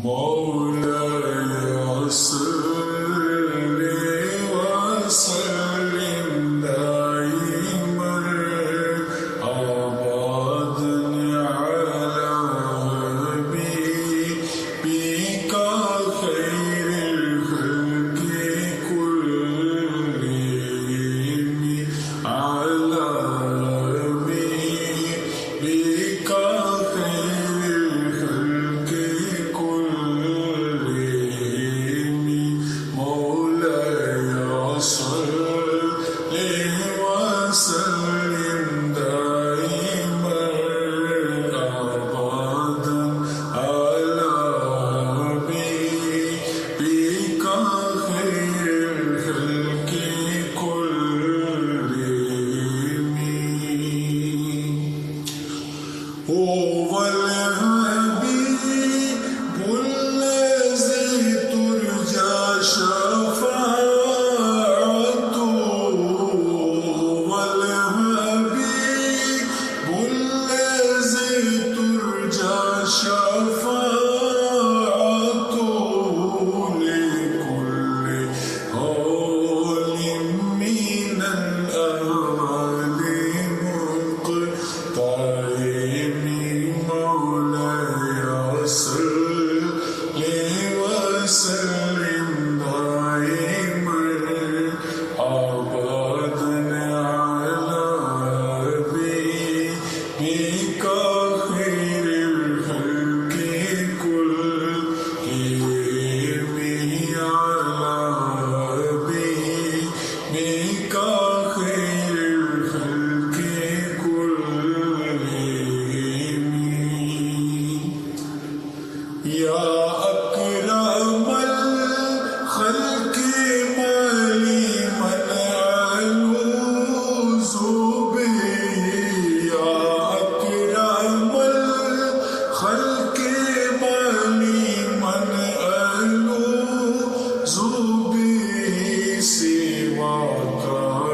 مولاي صل وسلم دائما أبدا على حبيبك خير الخلق كلهم على حبيبك خير الخلق كلهم مولاي صل وسلم دائما أبدا على حبيبك خير الخلق كلهم هو الحبيب الذي ترجى شفاعته هو الحبيب الذي ترجى شفاعته لكل هول من الأهوال مقتحم مولاي صل وسلم دائما أبدا على حبيبك خير الخلق كلهم على حبيبك خير الخلق كلهم يا أكرم الخلق مالي من ألوذ به يا أكرم الخلق مالي من ألوذ به سواك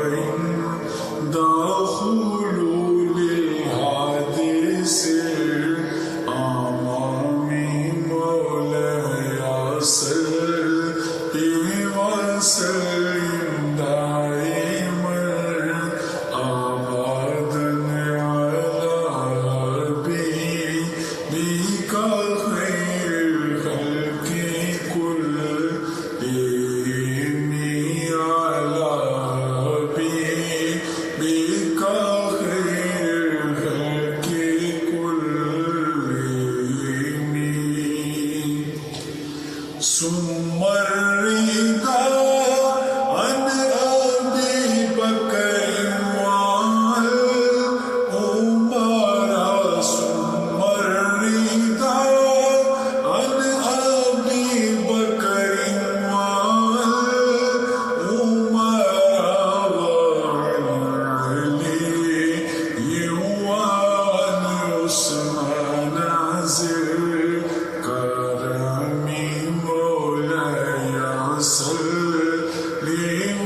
عند حلول الحادث أمامي مولاي صل وسلم دائما أبدا على حبيبك خير الخلق كلهم على حبيبك خير الخلق كلهم ثم الرضا عن أبي بكر والأمراء ثم الرضا عن أبي بكر والأمراء وعن علي وعن عثمان ذي الكرم مولاي صل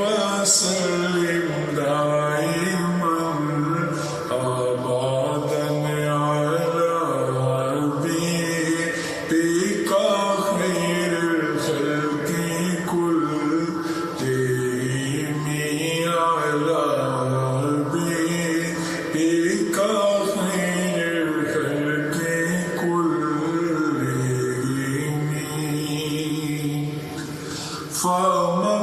وسلم دائما أبدا على حبيبك خير الخلق كلهم على حبيبك خير الخلق كلهم فما